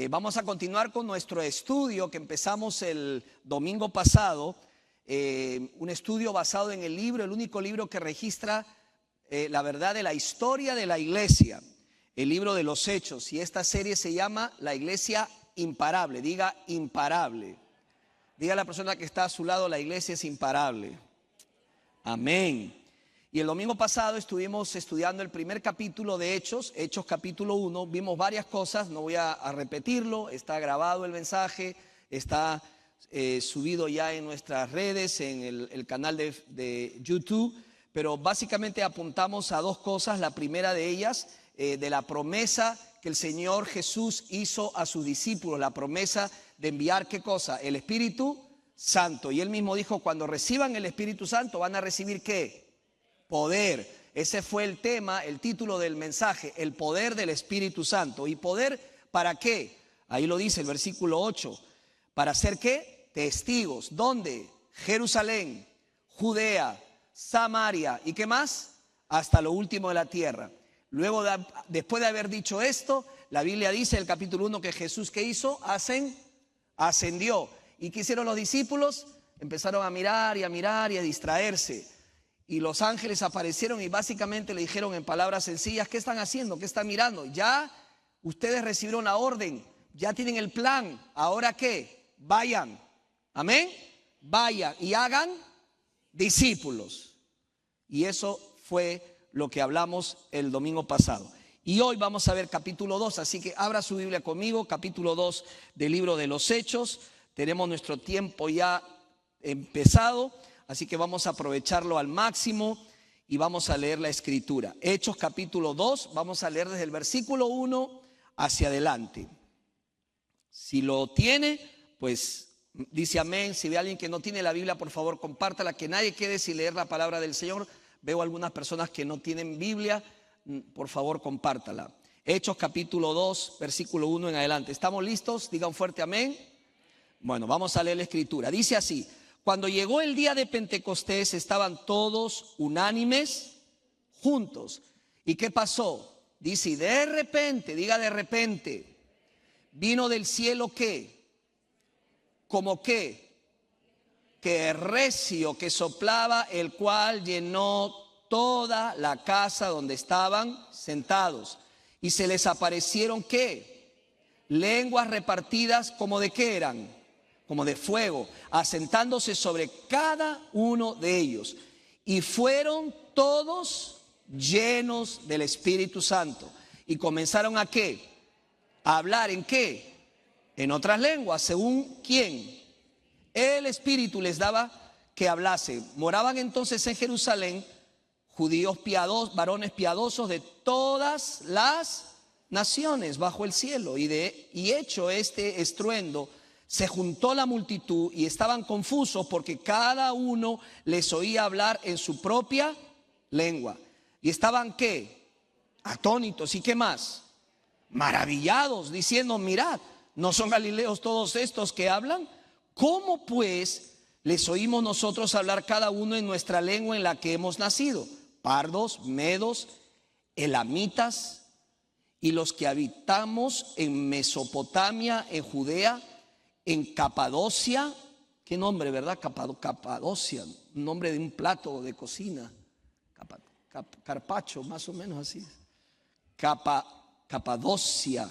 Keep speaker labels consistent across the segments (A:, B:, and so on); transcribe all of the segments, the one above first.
A: Vamos a continuar con nuestro estudio que empezamos el domingo pasado, un estudio basado en el libro, el único libro que registra la verdad de la historia de la iglesia, el libro de los Hechos, y esta serie se llama La Iglesia Imparable. Diga imparable. Diga a la persona que está a su lado, la iglesia es imparable. Amén. Y el domingo pasado estuvimos estudiando el primer capítulo de Hechos, Hechos capítulo 1. Vimos varias cosas, no voy a repetirlo, está grabado el mensaje, está subido ya en nuestras redes, en el canal de YouTube. Pero básicamente apuntamos a dos cosas. La primera de ellas, de la promesa que el Señor Jesús hizo a sus discípulos, la promesa de enviar ¿qué cosa? El Espíritu Santo. Y Él mismo dijo, cuando reciban el Espíritu Santo van a recibir ¿qué? Poder. Ese fue el tema, el título del mensaje, el poder del Espíritu Santo. ¿Y poder para qué? Ahí lo dice el versículo 8. ¿Para ser qué? Testigos. ¿Dónde? Jerusalén, Judea, Samaria. ¿Y qué más? Hasta lo último de la tierra. Luego, después de haber dicho esto, la Biblia dice en el capítulo 1 que Jesús, ¿qué hizo? Ascendió. ¿Y qué hicieron los discípulos? Empezaron a mirar y a distraerse. Y los ángeles aparecieron y básicamente le dijeron en palabras sencillas, ¿qué están haciendo? ¿Qué están mirando? Ya ustedes recibieron la orden, ya tienen el plan. ¿Ahora qué? Vayan. Amén. Vayan y hagan discípulos. Y eso fue lo que hablamos el domingo pasado. Y hoy vamos a ver capítulo 2, así que abra su Biblia conmigo, capítulo 2 del libro de los Hechos. Tenemos nuestro tiempo ya empezado, así que vamos a aprovecharlo al máximo y vamos a leer la escritura. Hechos capítulo 2, vamos a leer desde el versículo 1 hacia adelante. Si lo tiene, pues dice amén. Si ve a alguien que no tiene la Biblia, por favor compártala, que nadie quede sin leer la palabra del Señor. Veo algunas personas que no tienen Biblia, por favor compártala. Hechos capítulo 2, versículo 1 en adelante. ¿Estamos listos? Digan fuerte amén. Bueno, vamos a leer la escritura. Dice así: cuando llegó el día de Pentecostés, estaban todos unánimes juntos. ¿Y qué pasó? Dice, y de repente, diga de repente, vino del cielo ¿qué? ¿Como qué? Que recio que soplaba, el cual llenó toda la casa donde estaban sentados. Y se les aparecieron ¿qué? Lenguas repartidas como de qué eran, como de fuego, asentándose sobre cada uno de ellos. Y fueron todos llenos del Espíritu Santo. Y comenzaron a ¿qué? A hablar ¿en qué? En otras lenguas, según ¿quién? El Espíritu les daba que hablasen. Moraban entonces en Jerusalén judíos piadosos, varones piadosos de todas las naciones bajo el cielo. Y hecho este estruendo, se juntó la multitud y estaban confusos porque cada uno les oía hablar en su propia lengua. Y estaban ¿qué? Atónitos. ¿Y qué más? Maravillados, diciendo, mirad, ¿no son galileos todos estos que hablan? ¿Cómo pues les oímos nosotros hablar cada uno en nuestra lengua en la que hemos nacido? Pardos, medos, elamitas y los que habitamos en Mesopotamia, en Judea, en Capadocia. ¿Qué nombre, verdad? Capadocia, nombre de un plato de cocina. Carpacho, más o menos así. Capadocia.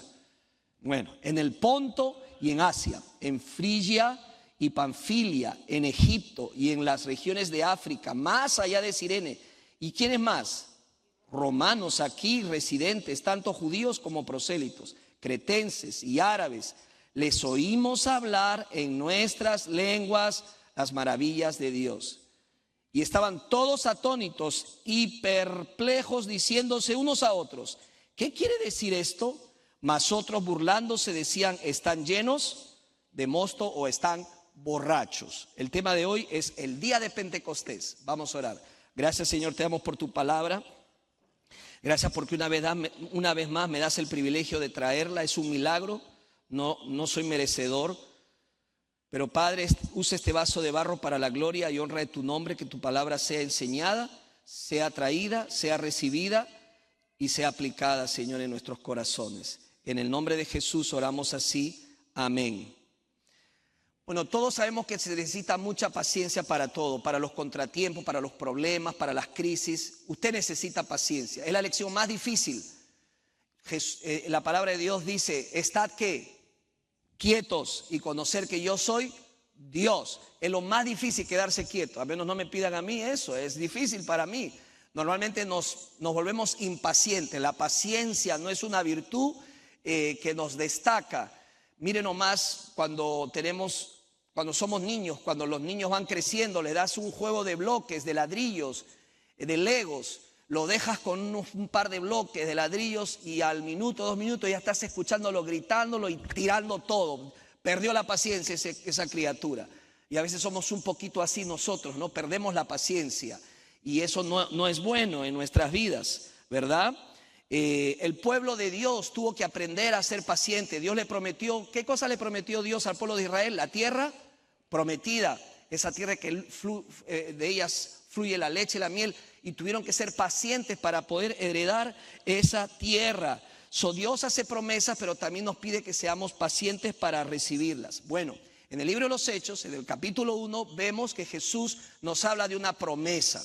A: Bueno, en el Ponto y en Asia, en Frigia y Panfilia, en Egipto y en las regiones de África, más allá de Cirene. ¿Y quiénes más? Romanos aquí residentes, tanto judíos como prosélitos, cretenses y árabes. Les oímos hablar en nuestras lenguas las maravillas de Dios. Y estaban todos atónitos y perplejos, diciéndose unos a otros, ¿qué quiere decir esto? Mas otros burlándose decían, ¿están llenos de mosto o están borrachos? El tema de hoy es el día de Pentecostés. Vamos a orar. Gracias, Señor, te damos por tu palabra. Gracias porque una vez más me das el privilegio de traerla. Es un milagro, no soy merecedor. Pero Padre, usa este vaso de barro para la gloria y honra de tu nombre. Que tu palabra sea enseñada, sea traída, sea recibida y sea aplicada, Señor, en nuestros corazones. En el nombre de Jesús oramos así. Amén. Bueno, todos sabemos que se necesita mucha paciencia para todo, para los contratiempos, para los problemas, para las crisis. Usted necesita paciencia. Es la lección más difícil. La palabra de Dios dice, estad ¿qué? Quietos y conocer que yo soy Dios. Es lo más difícil quedarse quieto. A menos no me pidan a mí eso, es difícil para mí. Normalmente nos volvemos impacientes. La paciencia no es una virtud que nos destaca. Miren nomás cuando somos niños, cuando los niños van creciendo, le das un juego de bloques, de ladrillos, de legos, lo dejas con un par de bloques de ladrillos y al minuto, 2 minutos ya estás escuchándolo, gritándolo y tirando todo. Perdió la paciencia esa criatura. Y a veces somos un poquito así nosotros, ¿no? Perdemos la paciencia y eso no es bueno en nuestras vidas, ¿verdad? El pueblo de Dios tuvo que aprender a ser paciente. Dios le prometió, ¿qué cosa le prometió Dios al pueblo de Israel? La tierra prometida, esa tierra que de ellas fluye la leche y la miel, y tuvieron que ser pacientes para poder heredar esa tierra. Dios hace promesas, pero también nos pide que seamos pacientes para recibirlas. Bueno, en el libro de los Hechos, en el capítulo 1, vemos que Jesús nos habla de una promesa.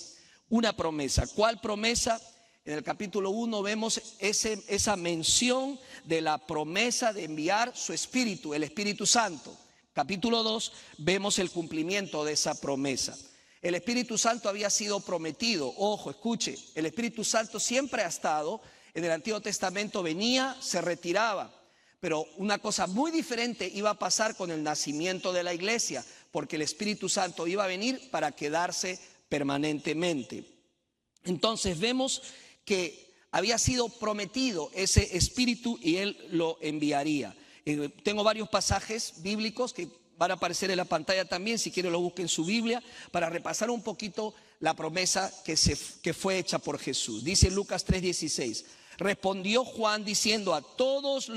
A: Una promesa. ¿Cuál promesa? En el capítulo 1 vemos esa mención de la promesa de enviar su Espíritu, el Espíritu Santo. Capítulo 2 vemos el cumplimiento de esa promesa. El Espíritu Santo había sido prometido. Ojo, escuche, el Espíritu Santo siempre ha estado. En el Antiguo Testamento venía, se retiraba. Pero una cosa muy diferente iba a pasar con el nacimiento de la iglesia, porque el Espíritu Santo iba a venir para quedarse permanentemente. Entonces vemos que había sido prometido ese Espíritu y Él lo enviaría. Tengo varios pasajes bíblicos que van a aparecer en la pantalla también, si quieren lo busquen en su Biblia, para repasar un poquito la promesa que fue hecha por Jesús. Dice Lucas 3:16, respondió Juan diciendo a todos,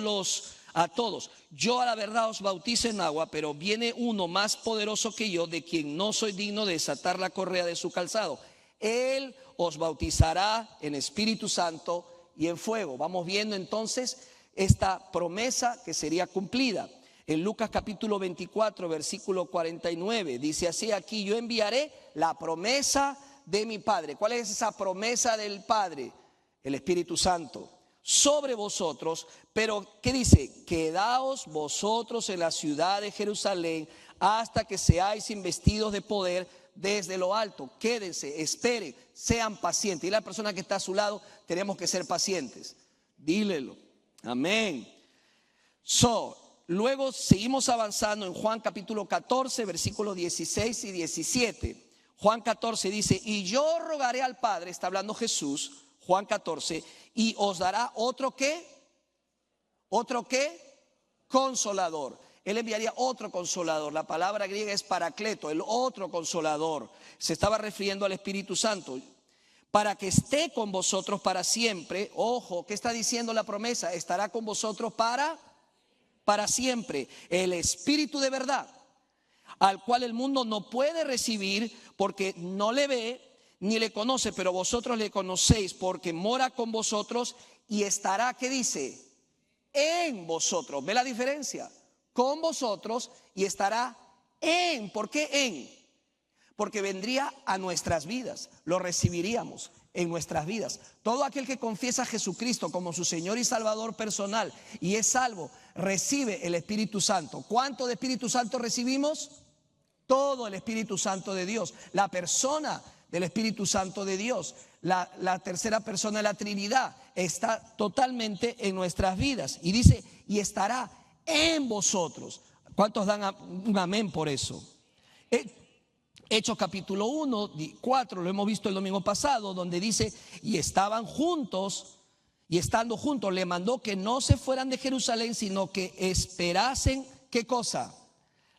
A: yo a la verdad os bautizo en agua, pero viene uno más poderoso que yo, de quien no soy digno de desatar la correa de su calzado. Él os bautizará en Espíritu Santo y en fuego. Vamos viendo entonces esta promesa que sería cumplida. En Lucas capítulo 24, versículo 49, dice así: aquí yo enviaré la promesa de mi Padre. ¿Cuál es esa promesa del Padre? El Espíritu Santo sobre vosotros. Pero ¿qué dice? Quedaos vosotros en la ciudad de Jerusalén hasta que seáis investidos de poder desde lo alto. Quédense, esperen, sean pacientes. Y la persona que está a su lado, tenemos que ser pacientes. Dílelo. Amén. Luego seguimos avanzando en Juan capítulo 14, versículos 16 y 17. Juan 14 dice: y yo rogaré al Padre, está hablando Jesús, Juan 14, y os dará otro ¿qué? ¿Otro qué? Consolador. Él enviaría otro consolador. La palabra griega es paracleto, el otro consolador. Se estaba refiriendo al Espíritu Santo. Para que esté con vosotros para siempre. Ojo, ¿qué está diciendo la promesa? Estará con vosotros para siempre. El Espíritu de verdad, al cual el mundo no puede recibir porque no le ve ni le conoce, pero vosotros le conocéis porque mora con vosotros y estará, ¿qué dice? En vosotros. ¿Ve la diferencia? Con vosotros y estará en. ¿Por qué en? Porque vendría a nuestras vidas, lo recibiríamos en nuestras vidas. Todo aquel que confiesa a Jesucristo como su Señor y Salvador personal y es salvo, recibe el Espíritu Santo. ¿Cuánto de Espíritu Santo recibimos? Todo el Espíritu Santo de Dios, la persona del Espíritu Santo de Dios, la tercera persona de la Trinidad está totalmente en nuestras vidas. Y dice, y estará en vosotros. ¿Cuántos dan un amén por eso? Hechos capítulo 1, 4, lo hemos visto el domingo pasado, donde dice, y estaban juntos, y estando juntos, le mandó que no se fueran de Jerusalén, sino que esperasen, ¿qué cosa?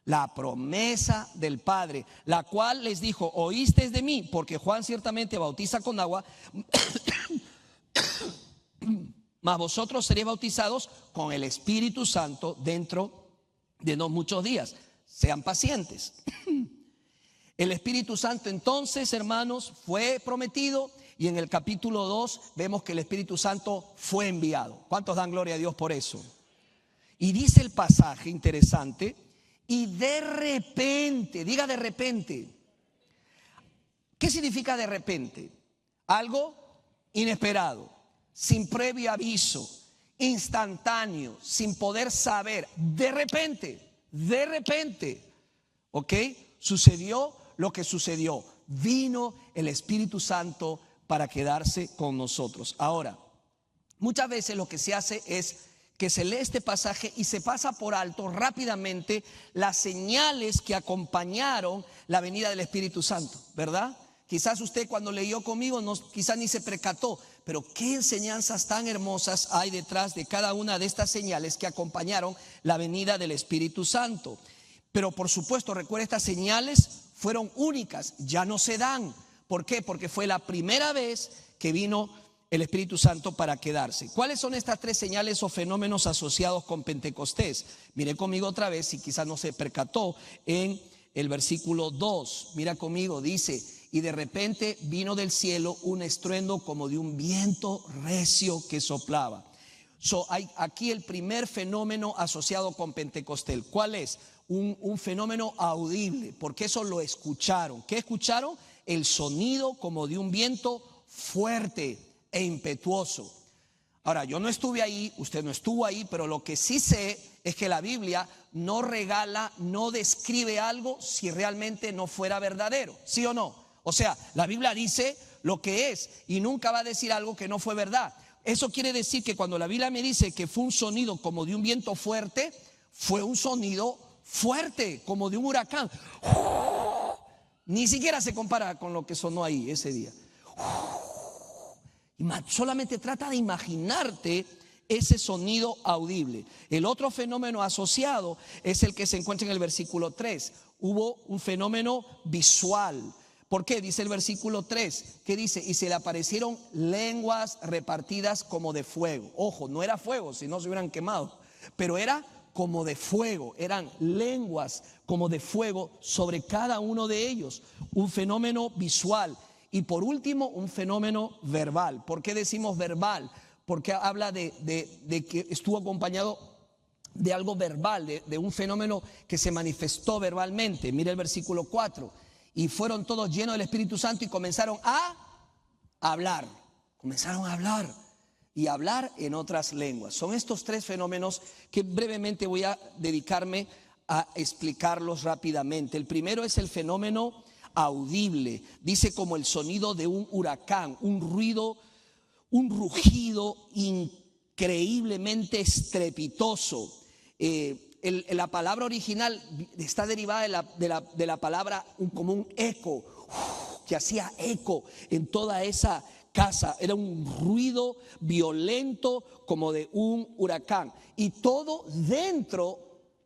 A: La promesa del Padre, la cual les dijo, oísteis de mí, porque Juan ciertamente bautiza con agua, mas vosotros seréis bautizados con el Espíritu Santo dentro de no muchos días. Sean pacientes. El Espíritu Santo entonces, hermanos, fue prometido y en el capítulo 2 vemos que el Espíritu Santo fue enviado. ¿Cuántos dan gloria a Dios por eso? Y dice el pasaje interesante, y de repente, diga de repente. ¿Qué significa de repente? Algo inesperado, sin previo aviso, instantáneo, sin poder saber, de repente, ¿ok? Sucedió lo que sucedió. Vino el Espíritu Santo para quedarse con nosotros. Ahora, muchas veces lo que se hace es que se lee este pasaje y se pasa por alto rápidamente las señales que acompañaron la venida del Espíritu Santo, ¿verdad? Quizás usted cuando leyó conmigo quizás ni se percató, pero qué enseñanzas tan hermosas hay detrás de cada una de estas señales que acompañaron la venida del Espíritu Santo. Pero por supuesto, recuerda, estas señales fueron únicas, ya no se dan. ¿Por qué? Porque fue la primera vez que vino el Espíritu Santo para quedarse. ¿Cuáles son estas tres señales o fenómenos asociados con Pentecostés? Mire conmigo otra vez, si quizás no se percató, en el versículo 2. Mira conmigo, dice: y de repente vino del cielo un estruendo como de un viento recio que soplaba. Hay aquí el primer fenómeno asociado con Pentecostés. ¿Cuál es? Un fenómeno audible, porque eso lo escucharon. ¿Qué escucharon? El sonido como de un viento fuerte e impetuoso. Ahora, yo no estuve ahí, usted no estuvo ahí, pero lo que sí sé es que la Biblia no regala, no describe algo si realmente no fuera verdadero, ¿sí o no? O sea, la Biblia dice lo que es y nunca va a decir algo que no fue verdad. Eso quiere decir que cuando la Biblia me dice que fue un sonido como de un viento fuerte, fue un sonido fuerte, como de un huracán. Ni siquiera se compara con lo que sonó ahí ese día. Solamente trata de imaginarte ese sonido audible. El otro fenómeno asociado es el que se encuentra en el versículo 3. Hubo un fenómeno visual. ¿Por qué? Dice el versículo 3, ¿qué dice? Y se le aparecieron lenguas repartidas como de fuego. Ojo, no era fuego, si no se hubieran quemado, pero era como de fuego, eran lenguas como de fuego sobre cada uno de ellos. Un fenómeno visual. Y por último, un fenómeno verbal. ¿Por qué decimos verbal? Porque habla de que estuvo acompañado de algo verbal, de un fenómeno que se manifestó verbalmente. Mira el versículo 4. Y fueron todos llenos del Espíritu Santo y comenzaron a hablar. Comenzaron a hablar y hablar en otras lenguas. Son estos tres fenómenos que brevemente voy a dedicarme a explicarlos rápidamente. El primero es el fenómeno audible. Dice como el sonido de un huracán, un ruido, un rugido increíblemente estrepitoso. La palabra original está derivada de la palabra como un eco, que hacía eco en toda esa casa. Era un ruido violento como de un huracán. Y todo dentro,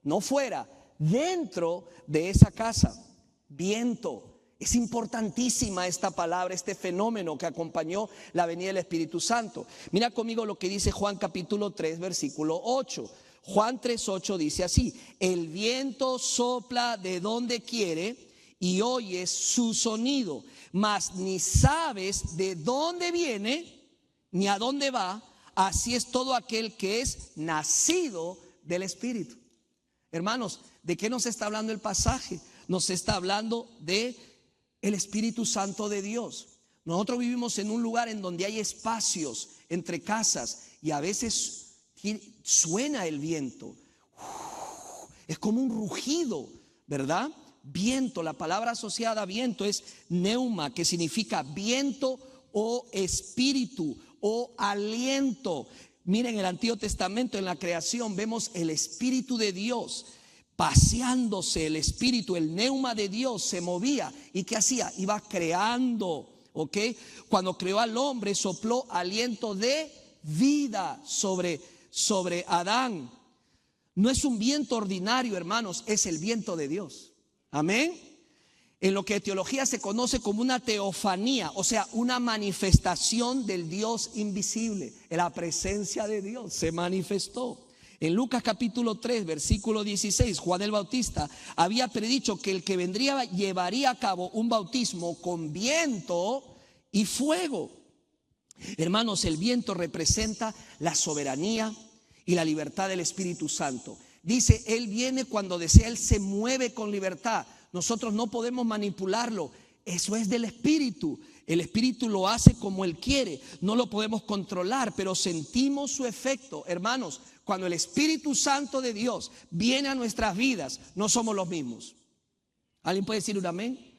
A: no fuera, dentro de esa casa. Viento. Es importantísima esta palabra, este fenómeno que acompañó la venida del Espíritu Santo. Mira conmigo lo que dice Juan capítulo 3, versículo 8. Juan 3:8 dice así: el viento sopla de donde quiere y oyes su sonido, mas ni sabes de dónde viene ni a dónde va. Así es todo aquel que es nacido del Espíritu. Hermanos, ¿de qué nos está hablando el pasaje? Nos está hablando de el Espíritu Santo de Dios. Nosotros vivimos en un lugar en donde hay espacios entre casas y a veces suena el viento. Es como un rugido, ¿verdad? Viento, la palabra asociada a viento es neuma, que significa viento o espíritu o aliento. Miren, en el Antiguo Testamento, en la creación, vemos el Espíritu de Dios paseándose. El Espíritu, el neuma de Dios se movía. ¿Y qué hacía? Iba creando, ¿ok? Cuando creó al hombre, sopló aliento de vida sobre Adán. No es un viento ordinario, hermanos, es el viento de Dios. Amén. En lo que en teología se conoce como una teofanía, o sea, una manifestación del Dios invisible. La presencia de Dios se manifestó. En Lucas capítulo 3, versículo 16, Juan el Bautista había predicho que el que vendría llevaría a cabo un bautismo con viento y fuego. Hermanos, el viento representa la soberanía y la libertad del Espíritu Santo. Dice, Él viene cuando desea, Él se mueve con libertad. Nosotros no podemos manipularlo. Eso es del Espíritu. El Espíritu lo hace como Él quiere. No lo podemos controlar, pero sentimos su efecto. Hermanos, cuando el Espíritu Santo de Dios viene a nuestras vidas, no somos los mismos. ¿Alguien puede decir un amén?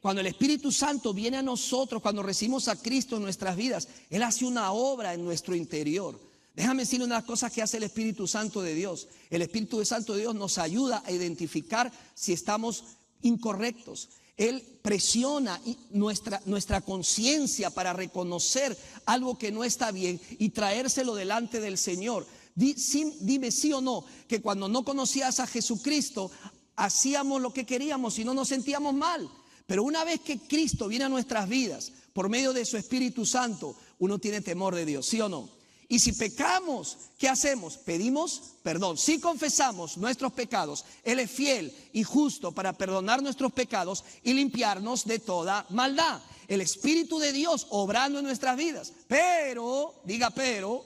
A: Cuando el Espíritu Santo viene a nosotros, cuando recibimos a Cristo en nuestras vidas, Él hace una obra en nuestro interior. Déjame decirle una de las cosas que hace el Espíritu Santo de Dios. El Espíritu Santo de Dios nos ayuda a identificar si estamos incorrectos. Él presiona nuestra conciencia para reconocer algo que no está bien y traérselo delante del Señor. Dime sí o no, que cuando no conocías a Jesucristo, hacíamos lo que queríamos y no nos sentíamos mal. Pero una vez que Cristo viene a nuestras vidas por medio de su Espíritu Santo, uno tiene temor de Dios, ¿sí o no? Y si pecamos, ¿qué hacemos? Pedimos perdón. Si confesamos nuestros pecados, Él es fiel y justo para perdonar nuestros pecados y limpiarnos de toda maldad. El Espíritu de Dios obrando en nuestras vidas. Pero, diga pero,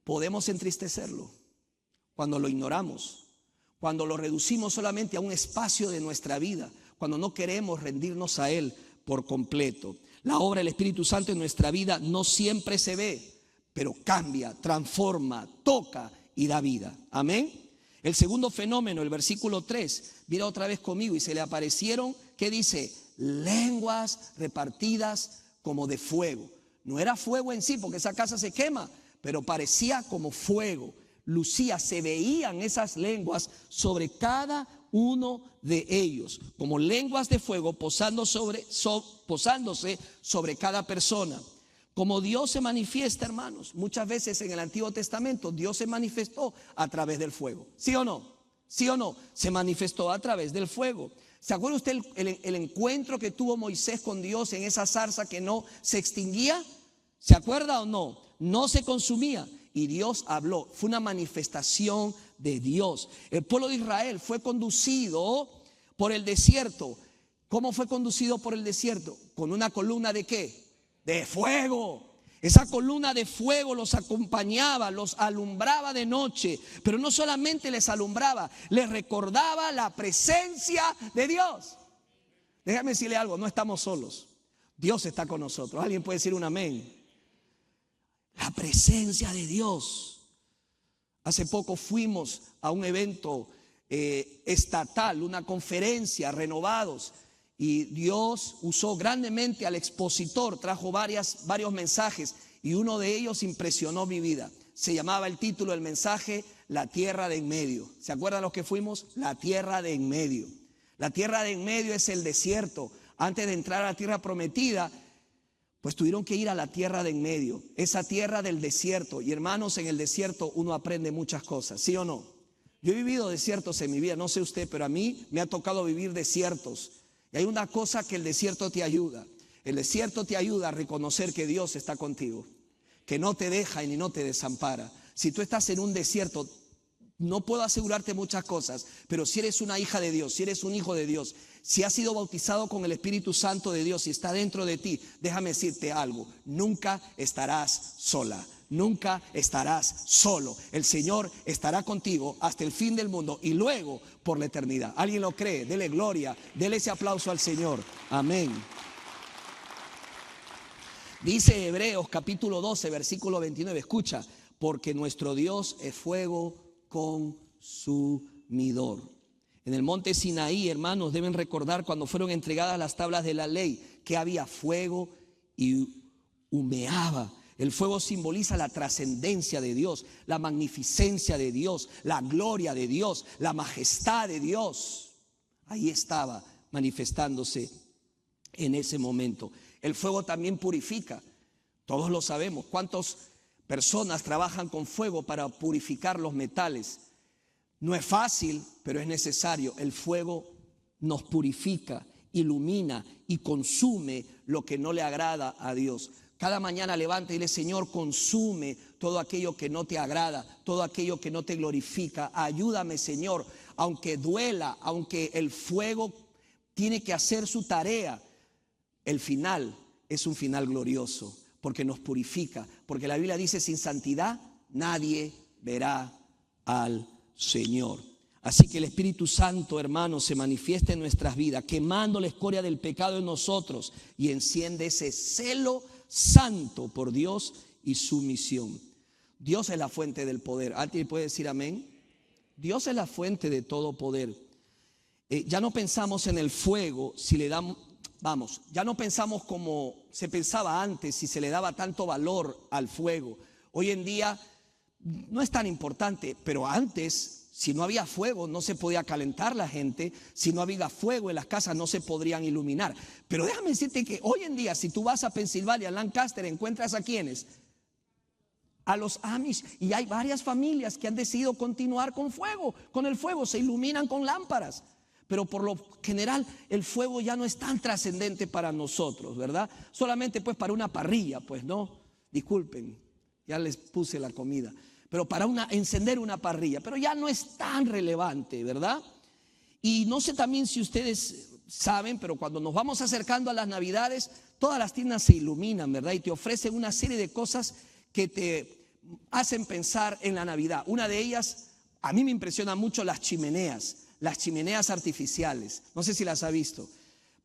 A: podemos entristecerlo cuando lo ignoramos, cuando lo reducimos solamente a un espacio de nuestra vida, cuando no queremos rendirnos a Él por completo. La obra del Espíritu Santo en nuestra vida no siempre se ve, pero cambia, transforma, toca y da vida. Amén. El segundo fenómeno, el versículo 3, mira otra vez conmigo, y se le aparecieron, ¿qué dice? Lenguas repartidas como de fuego. No era fuego en sí, porque esa casa se quema, pero parecía como fuego. Lucía, se veían esas lenguas sobre cada uno de ellos, como lenguas de fuego posándose sobre cada persona. Como Dios se manifiesta, hermanos, muchas veces en el Antiguo Testamento Dios se manifestó a través del fuego. ¿Sí o no? ¿Sí o no? Se manifestó a través del fuego. ¿Se acuerda usted el encuentro que tuvo Moisés con Dios en esa zarza que no se extinguía? ¿Se acuerda o no? No se consumía. Y Dios habló, fue una manifestación de Dios. El pueblo de Israel fue conducido por el desierto. ¿Cómo fue conducido por el desierto? Con una columna de ¿qué? De fuego. Esa columna de fuego los acompañaba, los alumbraba de noche. Pero no solamente les alumbraba, les recordaba la presencia de Dios. Déjame decirle algo, no estamos solos. Dios está con nosotros. ¿Alguien puede decir un amén? La presencia de Dios. Hace poco fuimos a un evento estatal, una conferencia, Renovados, y Dios usó grandemente al expositor, trajo varios mensajes, y uno de ellos impresionó mi vida. Se llamaba el título del mensaje, La Tierra de en medio. ¿Se acuerdan los que fuimos? La Tierra de en medio. La Tierra de en medio es el desierto. Antes de entrar a la tierra prometida, pues tuvieron que ir a la tierra de en medio, esa tierra del desierto. Y hermanos, en el desierto uno aprende muchas cosas, ¿sí o no? Yo he vivido desiertos en mi vida, no sé usted, pero a mí me ha tocado vivir desiertos. Y hay una cosa que el desierto te ayuda. El desierto te ayuda a reconocer que Dios está contigo, que no te deja y ni no te desampara. Si tú estás en un desierto, no puedo asegurarte muchas cosas, pero si eres una hija de Dios, si eres un hijo de Dios, si has sido bautizado con el Espíritu Santo de Dios y está dentro de ti, déjame decirte algo, nunca estarás sola, nunca estarás solo. El Señor estará contigo hasta el fin del mundo y luego por la eternidad. ¿Alguien lo cree? Dele gloria, dele ese aplauso al Señor. Amén. Dice Hebreos capítulo 12, versículo 29, escucha, porque nuestro Dios es fuego consumidor. En el monte Sinaí, hermanos, deben recordar cuando fueron entregadas las tablas de la ley, que había fuego y humeaba. El fuego simboliza la trascendencia de Dios, la magnificencia de Dios, la gloria de Dios, la majestad de Dios. Ahí estaba manifestándose en ese momento. El fuego también purifica, todos lo sabemos. ¿Cuántas personas trabajan con fuego para purificar los metales? No es fácil, pero es necesario. El fuego nos purifica, ilumina y consume lo que no le agrada a Dios. Cada mañana levanta y dile: Señor, consume todo aquello que no te agrada, todo aquello que no te glorifica. Ayúdame, Señor, aunque duela, aunque el fuego tiene que hacer su tarea. el final es un final glorioso, porque nos purifica, porque la Biblia dice: sin santidad nadie verá al Señor. Así que el Espíritu Santo, hermanos, se manifiesta en nuestras vidas, quemando la escoria del pecado en nosotros, y enciende ese celo santo por Dios y su misión. Dios es la fuente del poder. ¿Alguien puede decir amén? Dios es la fuente de todo poder. Ya no pensamos en el fuego si le damos, ya no pensamos como se pensaba antes, si se le daba tanto valor al fuego. Hoy en día no es tan importante, pero antes, si no había fuego, no se podía calentar la gente. Si no había fuego en las casas, no se podrían iluminar. Pero déjame decirte que hoy en día, si tú vas a Pensilvania, Lancaster, encuentras a quienes, a los Amish, y hay varias familias que han decidido continuar con fuego, con el fuego, se iluminan con lámparas. Pero por lo general el fuego ya no es tan trascendente para nosotros, ¿verdad? Solamente pues para una parrilla, pues no, disculpen, ya les puse la comida, pero para encender una parrilla, pero ya no es tan relevante, ¿verdad? Y no sé también si ustedes saben, pero cuando nos vamos acercando a las Navidades, todas las tiendas se iluminan, ¿verdad? Y te ofrecen una serie de cosas que te hacen pensar en la Navidad. Una de ellas, a mí me impresiona mucho las chimeneas artificiales. No sé si las ha visto.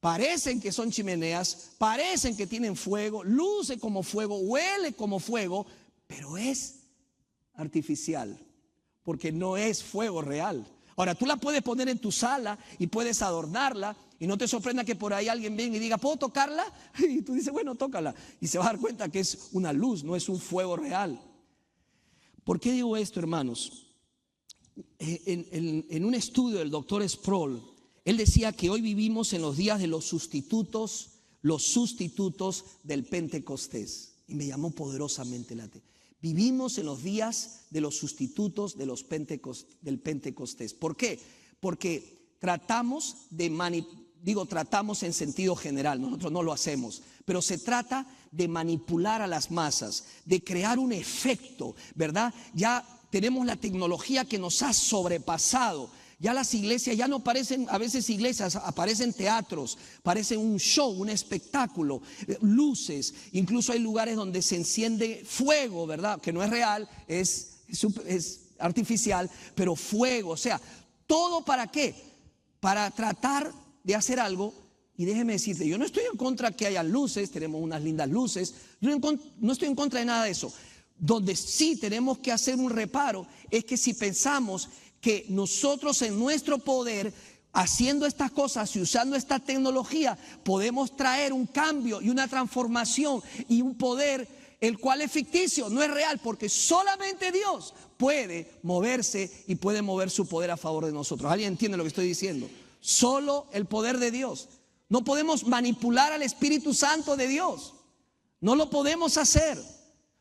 A: Parecen que son chimeneas, parecen que tienen fuego, luce como fuego, huele como fuego, pero es artificial, porque no es fuego real. Ahora, tú la puedes poner en tu sala y puedes adornarla, y no te sorprenda que por ahí alguien venga y diga: ¿puedo tocarla? Y tú dices: bueno, tócala. Y se va a dar cuenta que es una luz, no es un fuego real. ¿Por qué digo esto, hermanos? En un estudio del doctor Sproul, él decía que hoy vivimos en los días de los sustitutos del Pentecostés. Y me llamó poderosamente la atención. Vivimos en los días de los sustitutos del Pentecostés. ¿Por qué? Porque tratamos en sentido general, nosotros no lo hacemos, pero se trata de manipular a las masas, de crear un efecto, ¿verdad? Ya tenemos la tecnología que nos ha sobrepasado. Ya las iglesias ya no parecen a veces iglesias, aparecen teatros, parecen un show, un espectáculo, luces. Incluso hay lugares donde se enciende fuego, ¿verdad? Que no es real, es artificial, pero fuego. O sea, ¿todo para qué? Para tratar de hacer algo. Y déjeme decirte, yo no estoy en contra que haya luces, tenemos unas lindas luces, yo no estoy en contra de nada de eso. Donde sí tenemos que hacer un reparo es que si pensamos que nosotros en nuestro poder, haciendo estas cosas y usando esta tecnología, podemos traer un cambio y una transformación y un poder, el cual es ficticio, no es real, porque solamente Dios puede moverse y puede mover su poder a favor de nosotros. ¿Alguien entiende lo que estoy diciendo? Solo el poder de Dios. No podemos manipular al Espíritu Santo de Dios. No lo podemos hacer.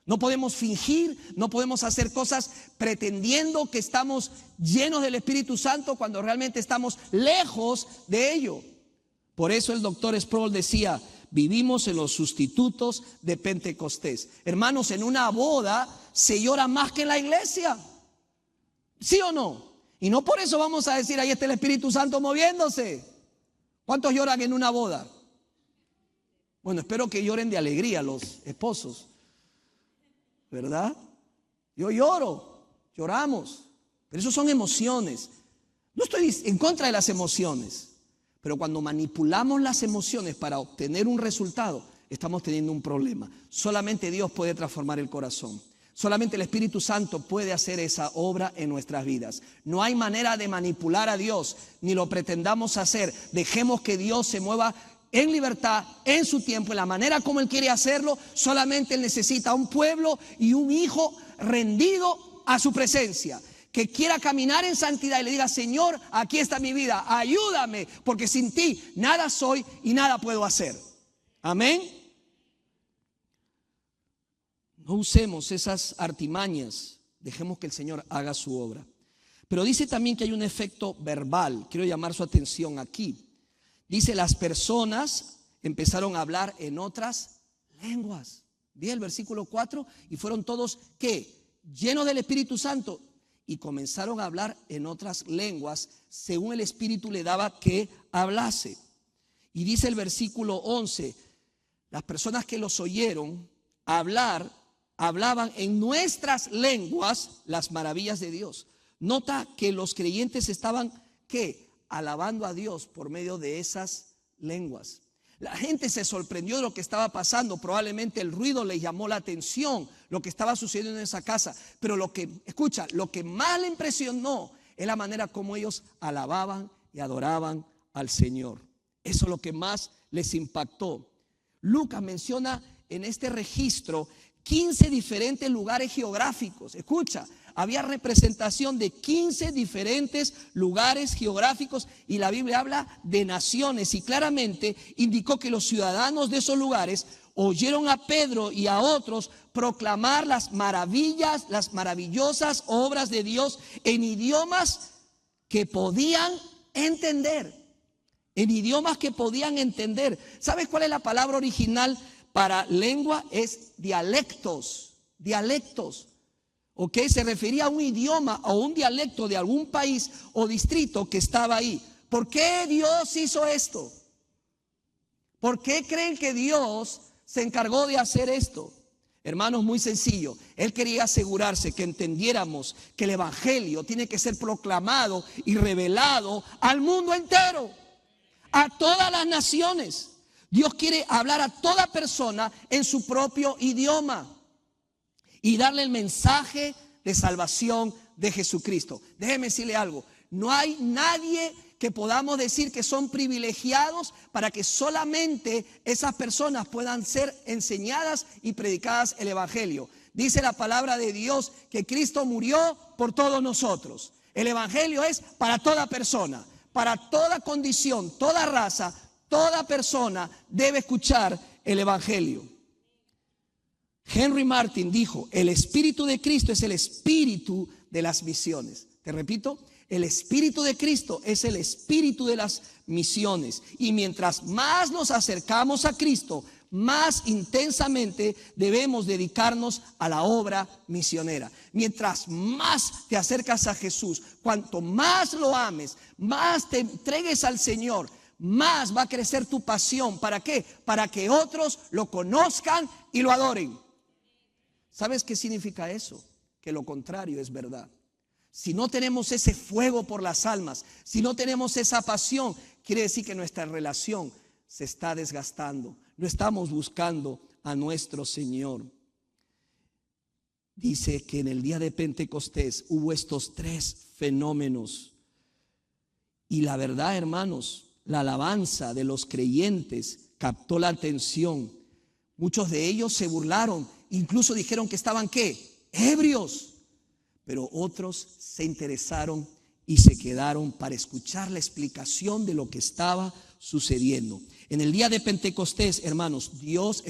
A: No podemos fingir, no podemos hacer cosas pretendiendo que estamos llenos del Espíritu Santo cuando realmente estamos lejos de ello. Por eso el doctor Sproul decía: vivimos en los sustitutos de Pentecostés. Hermanos, en una boda se llora más que en la iglesia. ¿Sí o no? Y no por eso vamos a decir: ahí está el Espíritu Santo moviéndose. ¿Cuántos lloran en una boda? Bueno, espero que lloren de alegría los esposos, ¿verdad? Yo lloramos, pero eso son emociones. No estoy en contra de las emociones, pero cuando manipulamos las emociones para obtener un resultado, estamos teniendo un problema. Solamente Dios puede transformar el corazón. Solamente el Espíritu Santo puede hacer esa obra en nuestras vidas. No hay manera de manipular a Dios, ni lo pretendamos hacer. Dejemos que Dios se mueva en libertad, en su tiempo, en la manera como Él quiere hacerlo. Solamente Él necesita un pueblo y un hijo rendido a su presencia, que quiera caminar en santidad y le diga: Señor, aquí está mi vida, ayúdame, porque sin ti nada soy y nada puedo hacer. Amén. No usemos esas artimañas, dejemos que el Señor haga su obra. Pero dice también que hay un efecto verbal. Quiero llamar su atención aquí. Dice: las personas empezaron a hablar en otras lenguas. Dice el versículo 4: y fueron todos, ¿qué? Llenos del Espíritu Santo, y comenzaron a hablar en otras lenguas según el Espíritu le daba que hablase. Y dice el versículo 11: las personas que los oyeron hablar, hablaban en nuestras lenguas las maravillas de Dios. Nota que los creyentes estaban, ¿qué? Alabando a Dios por medio de esas lenguas. La gente se sorprendió de lo que estaba pasando. Probablemente el ruido les llamó la atención, lo que estaba sucediendo en esa casa. Pero lo que más le impresionó es la manera como ellos alababan y adoraban al Señor. Eso es lo que más les impactó. Lucas menciona en este registro 15 diferentes lugares geográficos. Escucha, había representación de 15 diferentes lugares geográficos y la Biblia habla de naciones y claramente indicó que los ciudadanos de esos lugares oyeron a Pedro y a otros proclamar las maravillas, las maravillosas obras de Dios en idiomas que podían entender. En idiomas que podían entender. ¿Sabes cuál es la palabra original para lengua? Es dialectos. Dialectos. ¿Ok? Se refería a un idioma o un dialecto de algún país o distrito que estaba ahí. ¿Por qué Dios hizo esto? ¿Por qué creen que Dios se encargó de hacer esto? Hermanos, muy sencillo. Él quería asegurarse que entendiéramos que el evangelio tiene que ser proclamado y revelado al mundo entero, a todas las naciones. Dios quiere hablar a toda persona en su propio idioma y darle el mensaje de salvación de Jesucristo. Déjeme decirle algo. No hay nadie que podamos decir que son privilegiados para que solamente esas personas puedan ser enseñadas y predicadas el evangelio. Dice la palabra de Dios que Cristo murió por todos nosotros. El evangelio es para toda persona, para toda condición, toda raza, toda persona debe escuchar el evangelio. Henry Martin dijo: el espíritu de Cristo es el espíritu de las misiones. Te repito, el espíritu de Cristo es el espíritu de las misiones. Y mientras más nos acercamos a Cristo, más intensamente debemos dedicarnos a la obra misionera. Mientras más te acercas a Jesús, cuanto más lo ames, más te entregues al Señor, más va a crecer tu pasión. ¿Para qué? Para que otros lo conozcan y lo adoren. ¿Sabes qué significa eso? Que lo contrario es verdad. Si no tenemos ese fuego por las almas, si no tenemos esa pasión, quiere decir que nuestra relación se está desgastando. No estamos buscando a nuestro Señor. Dice que en el día de Pentecostés hubo estos 3 fenómenos. Y la verdad, hermanos, la alabanza de los creyentes captó la atención. Muchos de ellos se burlaron, incluso dijeron que estaban ¿qué? Ebrios. Pero otros se interesaron y se quedaron para escuchar la explicación de lo que estaba sucediendo. En el día de Pentecostés, hermanos, Dios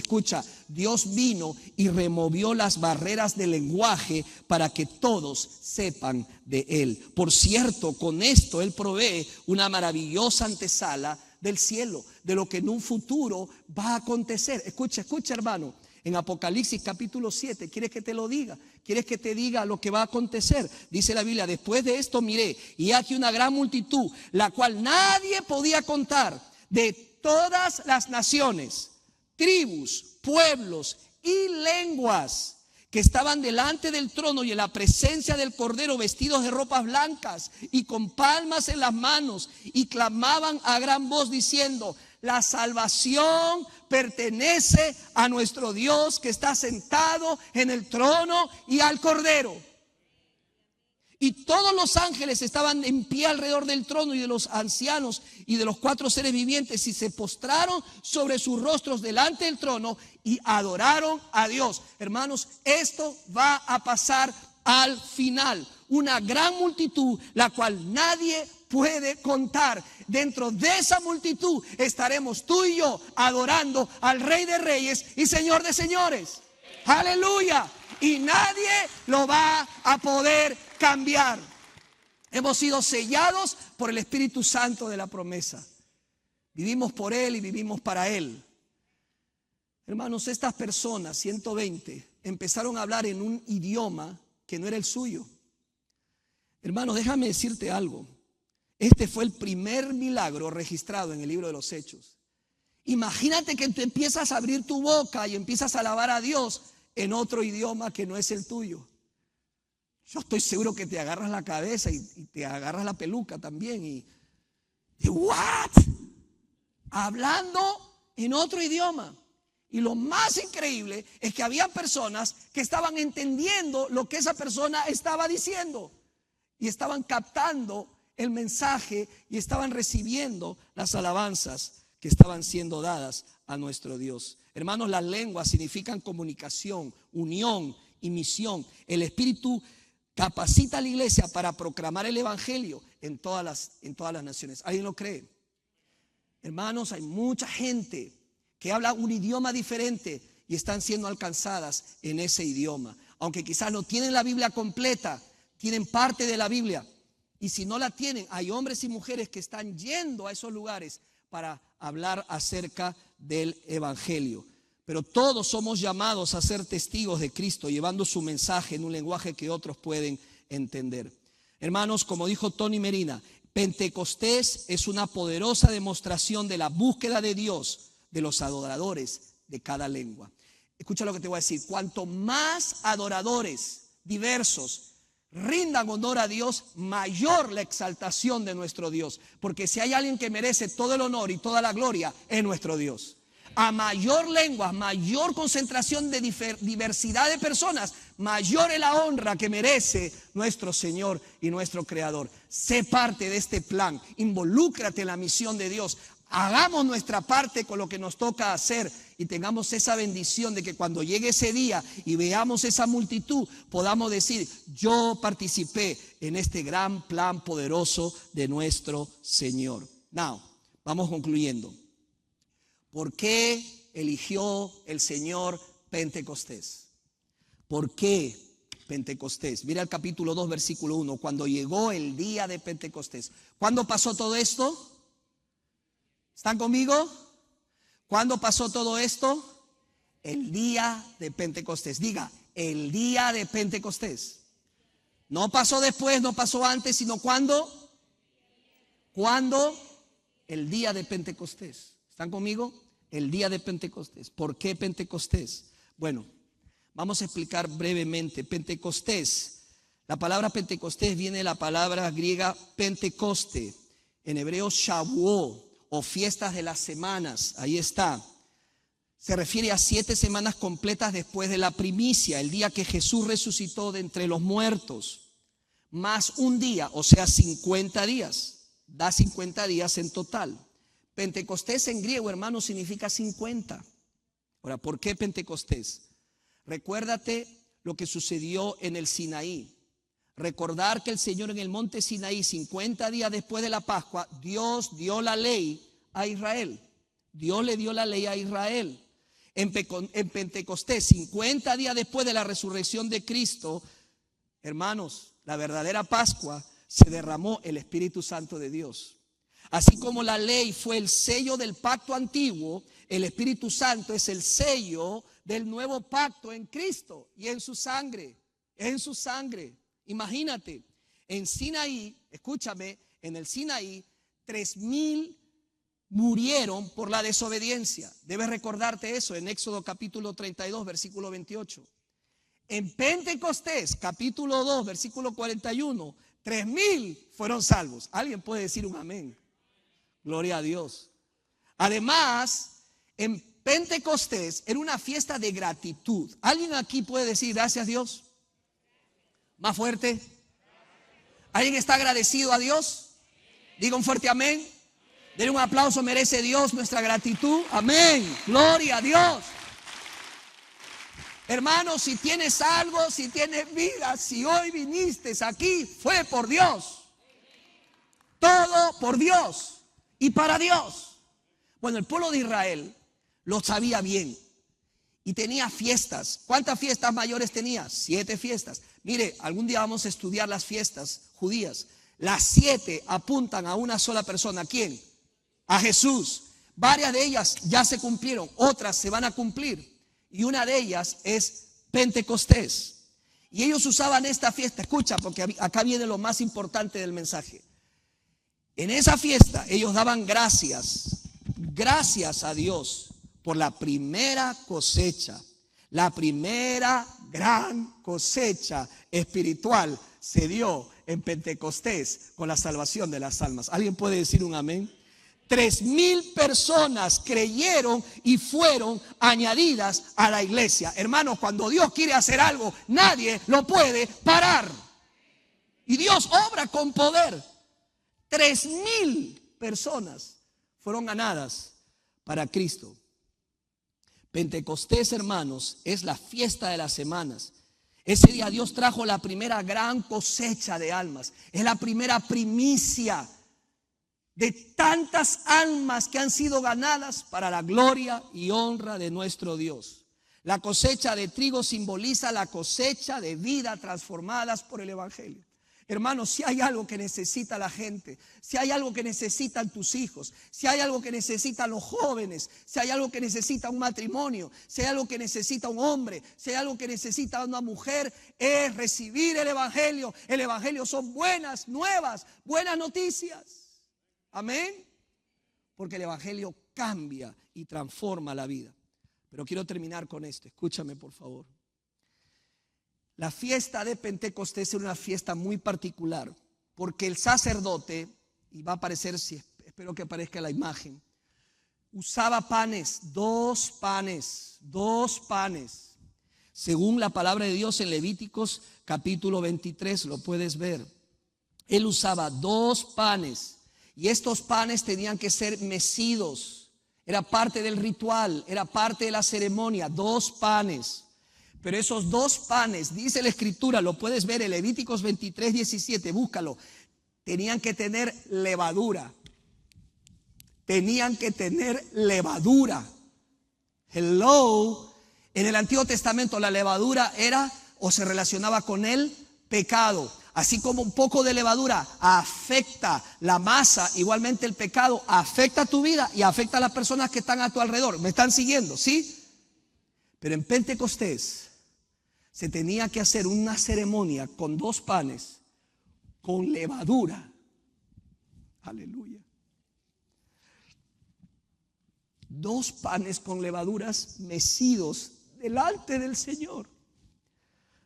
A: vino y removió las barreras del lenguaje para que todos sepan de Él. Por cierto, con esto Él provee una maravillosa antesala del cielo, de lo que en un futuro va a acontecer. Escucha, hermano. En Apocalipsis capítulo 7, ¿quieres que te lo diga? ¿Quieres que te diga lo que va a acontecer? Dice la Biblia: después de esto miré, y aquí una gran multitud, la cual nadie podía contar, de todas las naciones, tribus, pueblos y lenguas, que estaban delante del trono y en la presencia del Cordero, vestidos de ropas blancas y con palmas en las manos, y clamaban a gran voz diciendo: la salvación pertenece a nuestro Dios que está sentado en el trono y al Cordero. Y todos los ángeles estaban en pie alrededor del trono y de los ancianos y de los 4 seres vivientes, y se postraron sobre sus rostros delante del trono y adoraron a Dios. Hermanos, esto va a pasar al final. Una gran multitud, la cual nadie puede contar. Dentro de esa multitud estaremos tú y yo adorando al Rey de Reyes y Señor de Señores. Aleluya. Y nadie lo va a poder cambiar. Hemos sido sellados por el Espíritu Santo de la promesa. Vivimos por Él y vivimos para Él. Hermanos, estas personas, 120, empezaron a hablar en un idioma que no era el suyo. Hermanos, déjame decirte algo. Este fue el primer milagro registrado en el libro de los Hechos. Imagínate que tú empiezas a abrir tu boca y empiezas a alabar a Dios en otro idioma que no es el tuyo. Yo estoy seguro que te agarras la cabeza y te agarras la peluca también. Y ¿what? Hablando en otro idioma. Y lo más increíble es que había personas que estaban entendiendo lo que esa persona estaba diciendo. Y estaban captando el mensaje y estaban recibiendo las alabanzas que estaban siendo dadas a nuestro Dios. Hermanos, las lenguas significan comunicación, unión y misión. El Espíritu capacita a la iglesia para proclamar el evangelio en todas las naciones. ¿Alguien lo cree? Hermanos, hay mucha gente que habla un idioma diferente y están siendo alcanzadas en ese idioma. Aunque quizás no tienen la Biblia completa, tienen parte de la Biblia. Y si no la tienen, hay hombres y mujeres que están yendo a esos lugares para hablar acerca del evangelio. Pero todos somos llamados a ser testigos de Cristo, llevando su mensaje en un lenguaje que otros pueden entender. Hermanos, como dijo Tony Merina, Pentecostés es una poderosa demostración de la búsqueda de Dios, de los adoradores de cada lengua. Escucha lo que te voy a decir. Cuanto más adoradores diversos rindan honor a Dios, mayor la exaltación de nuestro Dios. Porque si hay alguien que merece todo el honor y toda la gloria, es nuestro Dios. A mayor lengua, mayor concentración de diversidad de personas, mayor es la honra que merece nuestro Señor y nuestro Creador. Sé parte de este plan, involúcrate en la misión de Dios. Hagamos nuestra parte con lo que nos toca hacer y tengamos esa bendición de que cuando llegue ese día y veamos esa multitud, podamos decir: yo participé en este gran plan poderoso de nuestro Señor. Now, vamos concluyendo. ¿Por qué eligió el Señor Pentecostés? ¿Por qué Pentecostés? Mira el capítulo 2, versículo 1. Cuando llegó el día de Pentecostés. ¿Cuándo pasó todo esto? ¿Están conmigo? ¿Cuándo pasó todo esto? El día de Pentecostés. Diga, el día de Pentecostés. No pasó después, no pasó antes, sino ¿cuándo? ¿Cuándo? El día de Pentecostés. ¿Están conmigo? El día de Pentecostés. ¿Por qué Pentecostés? Bueno, vamos a explicar brevemente. Pentecostés, la palabra Pentecostés viene de la palabra griega Pentecoste, en hebreo Shavuot, o fiestas de las semanas. Ahí está. Se refiere a 7 semanas completas después de la primicia, el día que Jesús resucitó de entre los muertos, más un día, o sea 50 días. Da 50 días en total. Pentecostés en griego, hermano, significa 50. Ahora, ¿por qué Pentecostés? Recuérdate lo que sucedió en el Sinaí. Recordar que el Señor en el monte Sinaí, 50 días después de la Pascua, Dios dio la ley a Israel. Dios le dio la ley a Israel. En Pentecostés, 50 días después de la resurrección de Cristo, hermanos, la verdadera Pascua, se derramó el Espíritu Santo de Dios. Así como la ley fue el sello del pacto antiguo, el Espíritu Santo es el sello del nuevo pacto en Cristo y en su sangre. En su sangre. Imagínate, en Sinaí, escúchame, en el Sinaí, 3,000 murieron por la desobediencia. Debes recordarte eso en Éxodo capítulo 32, versículo 28. En Pentecostés, capítulo 2, versículo 41, 3,000 fueron salvos. ¿Alguien puede decir un amén? Gloria a Dios. Además, en Pentecostés era una fiesta de gratitud. ¿Alguien aquí puede decir gracias a Dios? Más fuerte. ¿Alguien está agradecido a Dios? Diga un fuerte amén. Denle un aplauso, merece Dios nuestra gratitud. Amén. Gloria a Dios. Hermano, si tienes algo, si tienes vida, si hoy viniste aquí, fue por Dios. Todo por Dios y para Dios. Bueno, el pueblo de Israel lo sabía bien y tenía fiestas. ¿Cuántas fiestas mayores tenía? 7 fiestas. Mire, algún día vamos a estudiar las fiestas judías. Las 7 apuntan a una sola persona. ¿A quién? A Jesús. Varias de ellas ya se cumplieron, otras se van a cumplir. Y una de ellas es Pentecostés. Y ellos usaban esta fiesta, escucha, porque acá viene lo más importante del mensaje. En esa fiesta ellos daban gracias gracias a Dios por la primera cosecha. La primera gran cosecha espiritual se dio en Pentecostés con la salvación de las almas. ¿Alguien puede decir un amén? 3,000 personas creyeron y fueron añadidas a la iglesia. Hermanos, cuando Dios quiere hacer algo, nadie lo puede parar. Y Dios obra con poder. 3,000 personas fueron ganadas para Cristo. Pentecostés, hermanos, es la fiesta de las semanas. Ese día Dios trajo la primera gran cosecha de almas. Es la primera primicia de tantas almas que han sido ganadas para la gloria y honra de nuestro Dios. La cosecha de trigo simboliza la cosecha de vida transformadas por el evangelio. Hermanos, si hay algo que necesita la gente, si hay algo que necesitan tus hijos, si hay algo que necesitan los jóvenes, si hay algo que necesita un matrimonio, si hay algo que necesita un hombre, si hay algo que necesita una mujer, es recibir el evangelio. El evangelio son buenas nuevas, buenas noticias. Amén. Porque el evangelio cambia y transforma la vida. Pero quiero terminar con esto. Escúchame, por favor. La fiesta de Pentecostés es una fiesta muy particular, porque el sacerdote, y va a aparecer, espero que aparezca la imagen, usaba panes, dos panes. Según la palabra de Dios en Levíticos capítulo 23, lo puedes ver. Él usaba 2 panes, y estos panes tenían que ser mecidos. Era parte del ritual, era parte de la ceremonia, 2 panes. Pero esos 2 panes, dice la escritura, lo puedes ver en Levíticos 23, 17, búscalo. Tenían que tener levadura. Tenían que tener levadura. Hello. En el Antiguo Testamento la levadura era o se relacionaba con el pecado. Así como un poco de levadura afecta la masa, igualmente el pecado afecta tu vida y afecta a las personas que están a tu alrededor. ¿Me están siguiendo? ¿Sí? Pero en Pentecostés se tenía que hacer una ceremonia con 2 panes, con levadura. Aleluya. 2 panes con levaduras mecidos delante del Señor.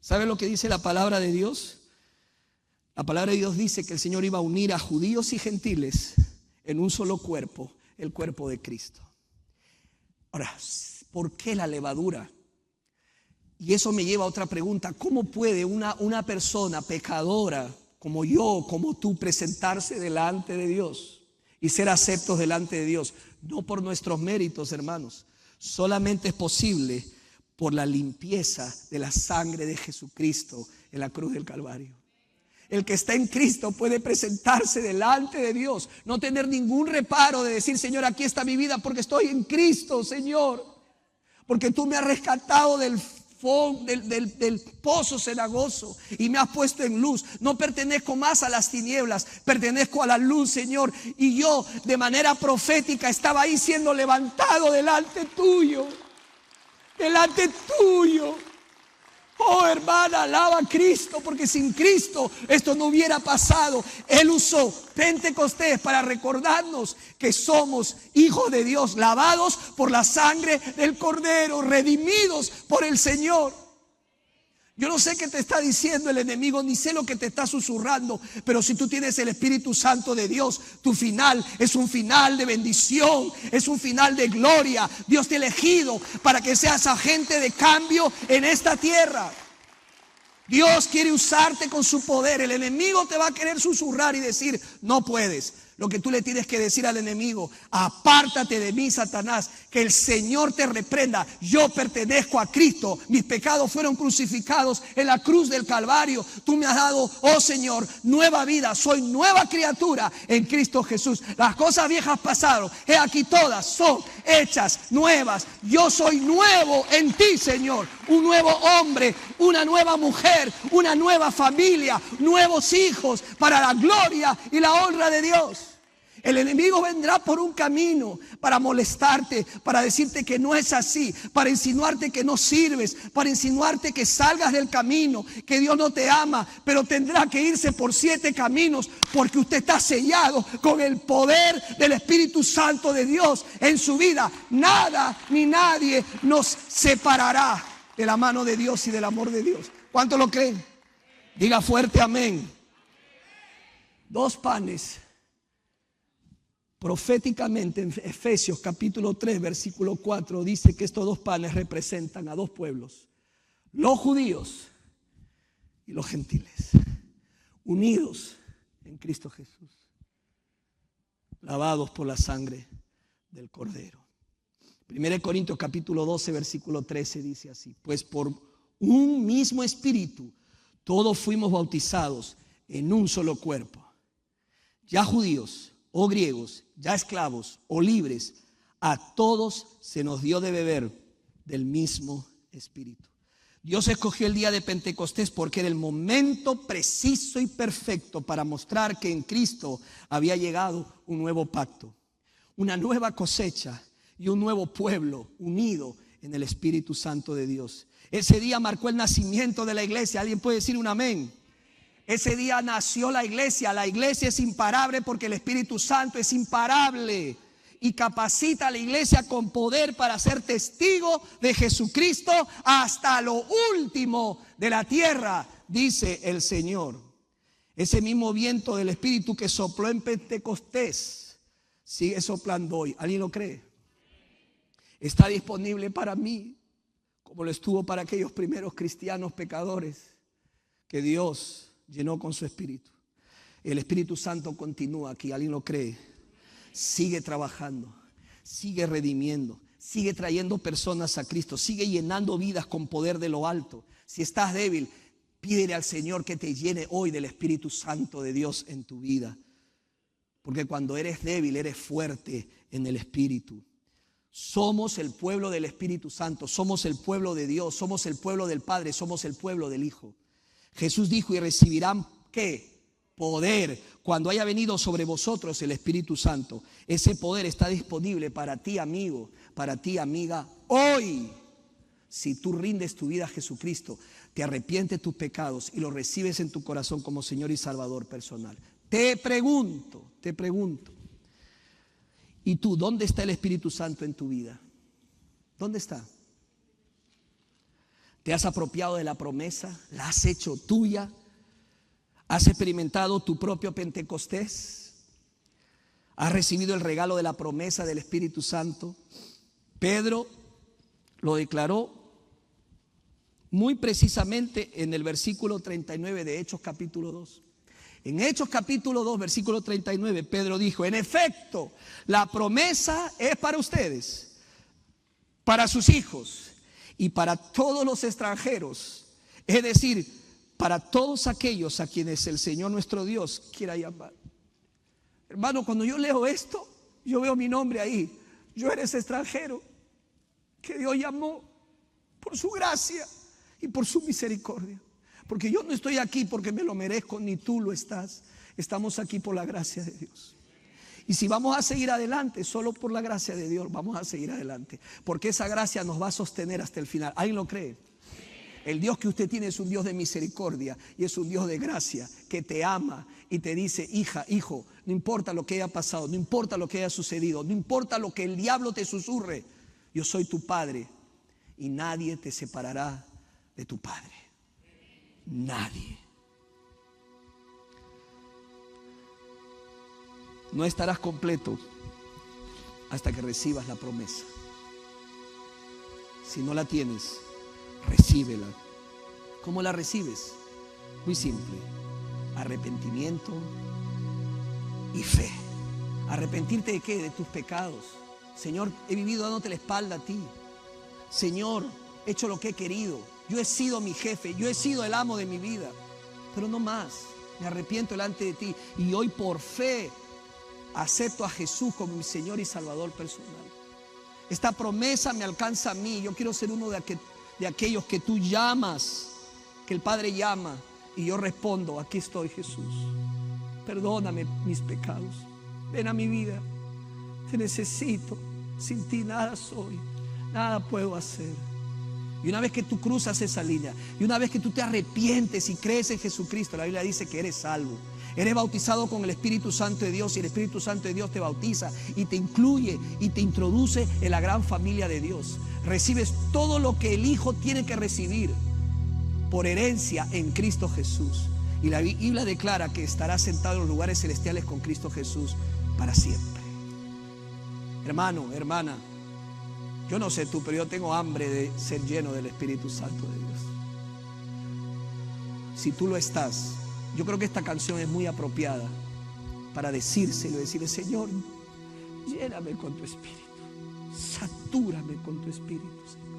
A: ¿Sabe lo que dice la palabra de Dios? La palabra de Dios dice que el Señor iba a unir a judíos y gentiles en un solo cuerpo, el cuerpo de Cristo. Ahora, ¿por qué la levadura? Y eso me lleva a otra pregunta. ¿Cómo puede una persona pecadora como yo, como tú, presentarse delante de Dios y ser aceptos delante de Dios? No por nuestros méritos, hermanos. Solamente es posible por la limpieza de la sangre de Jesucristo en la cruz del Calvario. El que está en Cristo puede presentarse delante de Dios, no tener ningún reparo de decir: Señor, aquí está mi vida porque estoy en Cristo, Señor. Porque tú me has rescatado del pozo cenagoso y me has puesto en luz. No pertenezco más a las tinieblas, pertenezco a la luz, Señor. Y yo de manera profética estaba ahí siendo levantado delante tuyo. Delante tuyo. Oh, hermana, alaba a Cristo, porque sin Cristo esto no hubiera pasado. Él usó Pentecostés para recordarnos que somos hijos de Dios, lavados por la sangre del Cordero, redimidos por el Señor. Yo no sé qué te está diciendo el enemigo, ni sé lo que te está susurrando, pero si tú tienes el Espíritu Santo de Dios, tu final es un final de bendición, es un final de gloria. Dios te ha elegido para que seas agente de cambio en esta tierra. Dios quiere usarte con su poder. El enemigo te va a querer susurrar y decir: no puedes. Lo que tú le tienes que decir al enemigo: apártate de mí, Satanás, que el Señor te reprenda. Yo pertenezco a Cristo, mis pecados fueron crucificados en la cruz del Calvario. Tú me has dado, oh Señor, nueva vida. Soy nueva criatura en Cristo Jesús. Las cosas viejas pasaron, he aquí todas son hechas nuevas. Yo soy nuevo en ti, Señor. Un nuevo hombre, una nueva mujer, una nueva familia, nuevos hijos, para la gloria y la honra de Dios. El enemigo vendrá por un camino para molestarte, para decirte que no es así, para insinuarte que no sirves, para insinuarte que salgas del camino, que Dios no te ama, pero tendrá que irse por 7 caminos porque usted está sellado con el poder del Espíritu Santo de Dios en su vida. Nada ni nadie nos separará de la mano de Dios y del amor de Dios. ¿Cuánto lo creen? Diga fuerte amén. 2 panes. Proféticamente en Efesios capítulo 3 versículo 4 dice que estos 2 panes representan a 2 pueblos, los judíos y los gentiles, unidos en Cristo Jesús, lavados por la sangre del Cordero. 1 Corintios capítulo 12 versículo 13 dice así: pues por un mismo espíritu todos fuimos bautizados en un solo cuerpo, ya judíos o griegos, ya esclavos o libres, a todos se nos dio de beber del mismo espíritu. Dios escogió el día de Pentecostés porque era el momento preciso y perfecto para mostrar que en Cristo había llegado un nuevo pacto, una nueva cosecha y un nuevo pueblo unido en el Espíritu Santo de Dios. Ese día marcó el nacimiento de la iglesia. ¿Alguien puede decir un amén? Ese día nació la iglesia. La iglesia es imparable porque el Espíritu Santo es imparable y capacita a la iglesia con poder para ser testigo de Jesucristo hasta lo último de la tierra, dice el Señor. Ese mismo viento del Espíritu que sopló en Pentecostés sigue soplando hoy. ¿Alguien lo cree? Está disponible para mí, como lo estuvo para aquellos primeros cristianos pecadores que Dios llenó con su Espíritu. El Espíritu Santo continúa aquí. ¿Alguien lo cree? Sigue trabajando, sigue redimiendo, sigue trayendo personas a Cristo, sigue llenando vidas con poder de lo alto. Si estás débil, pídele al Señor que te llene hoy del Espíritu Santo de Dios en tu vida. Porque cuando eres débil, eres fuerte en el Espíritu. Somos el pueblo del Espíritu Santo, somos el pueblo de Dios, somos el pueblo del Padre, somos el pueblo del Hijo. Jesús dijo: y recibirán ¿qué? Poder cuando haya venido sobre vosotros el Espíritu Santo. Ese poder está disponible para ti, amigo, para ti, amiga, hoy. Si tú rindes tu vida a Jesucristo, te arrepientes de tus pecados y lo recibes en tu corazón como Señor y Salvador personal. Te pregunto, ¿y tú dónde está el Espíritu Santo en tu vida? ¿Dónde está? ¿Te has apropiado de la promesa? ¿La has hecho tuya? ¿Has experimentado tu propio Pentecostés? ¿Has recibido el regalo de la promesa del Espíritu Santo? Pedro lo declaró muy precisamente en el versículo 39 de Hechos capítulo 2. En Hechos capítulo 2, versículo 39, Pedro dijo: en efecto, la promesa es para ustedes, para sus hijos y para todos los extranjeros, es decir, para todos aquellos a quienes el Señor nuestro Dios quiera llamar. Hermano, cuando yo leo esto, yo veo mi nombre ahí. Yo era ese extranjero que Dios llamó por su gracia y por su misericordia. Porque yo no estoy aquí porque me lo merezco, ni tú lo estás. Estamos aquí por la gracia de Dios. Y si vamos a seguir adelante, solo por la gracia de Dios vamos a seguir adelante. Porque esa gracia nos va a sostener hasta el final. ¿Alguien lo cree? El Dios que usted tiene es un Dios de misericordia y es un Dios de gracia que te ama y te dice: hija, hijo, no importa lo que haya pasado, no importa lo que haya sucedido, no importa lo que el diablo te susurre, yo soy tu padre y nadie te separará de tu padre. Nadie. No estarás completo hasta que recibas la promesa. Si no la tienes, recíbela. ¿Cómo la recibes? Muy simple: arrepentimiento y fe. ¿Arrepentirte de qué? De tus pecados. Señor, he vivido dándote la espalda a ti. Señor, he hecho lo que he querido. Yo he sido mi jefe, yo he sido el amo de mi vida, pero no más. Me arrepiento delante de ti y hoy por fe acepto a Jesús como mi Señor y Salvador personal. Esta promesa me alcanza a mí. Yo quiero ser uno de aquellos que tú llamas, que el Padre llama, y yo respondo: aquí estoy, Jesús. Perdóname mis pecados. ven a mi vida. Te necesito. Sin ti nada soy, nada puedo hacer. Y una vez que tú cruzas esa línea, y una vez que tú te arrepientes y crees en Jesucristo, la Biblia dice que eres salvo. Eres bautizado con el Espíritu Santo de Dios, y el Espíritu Santo de Dios te bautiza y te incluye y te introduce en la gran familia de Dios. Recibes todo lo que el Hijo tiene que recibir por herencia en Cristo Jesús. Y la Biblia declara que estarás sentado en los lugares celestiales con Cristo Jesús para siempre. Hermano, hermana, yo no sé tú, pero yo tengo hambre de ser lleno del Espíritu Santo de Dios. Si tú lo estás, yo creo que esta canción es muy apropiada para decirle, Señor, lléname con tu Espíritu, satúrame con tu Espíritu, Señor.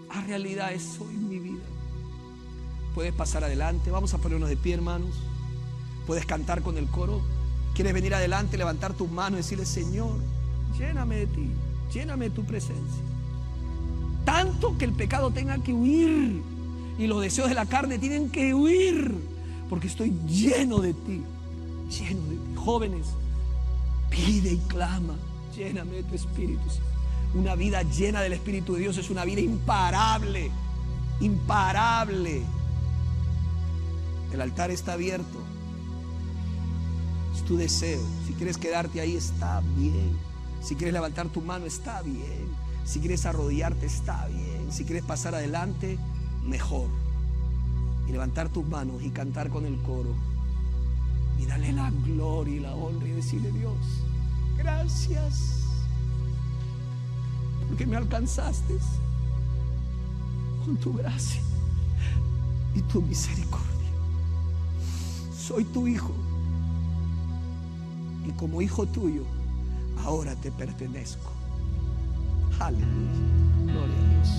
A: Haz realidad eso en mi vida. Puedes pasar adelante, vamos a ponernos de pie, hermanos. Puedes cantar con el coro. Quieres venir adelante, levantar tus manos y decirle, Señor, lléname de ti, lléname de tu presencia. Tanto que el pecado tenga que huir y los deseos de la carne tienen que huir, porque estoy lleno de ti, lleno de ti. Jóvenes, pide y clama, lléname de tu Espíritu. Una vida llena del Espíritu de Dios es una vida imparable, imparable. El altar está abierto. Es tu deseo. Si quieres quedarte ahí, está bien. Si quieres levantar tu mano, está bien. Si quieres arrodillarte, está bien. Si quieres pasar adelante, mejor. Y levantar tus manos y cantar con el coro y darle la gloria y la honra y decirle, Dios, gracias porque me alcanzaste con tu gracia y tu misericordia. Soy tu hijo. Y como hijo tuyo, ahora te pertenezco. Aleluya. Gloria a Dios.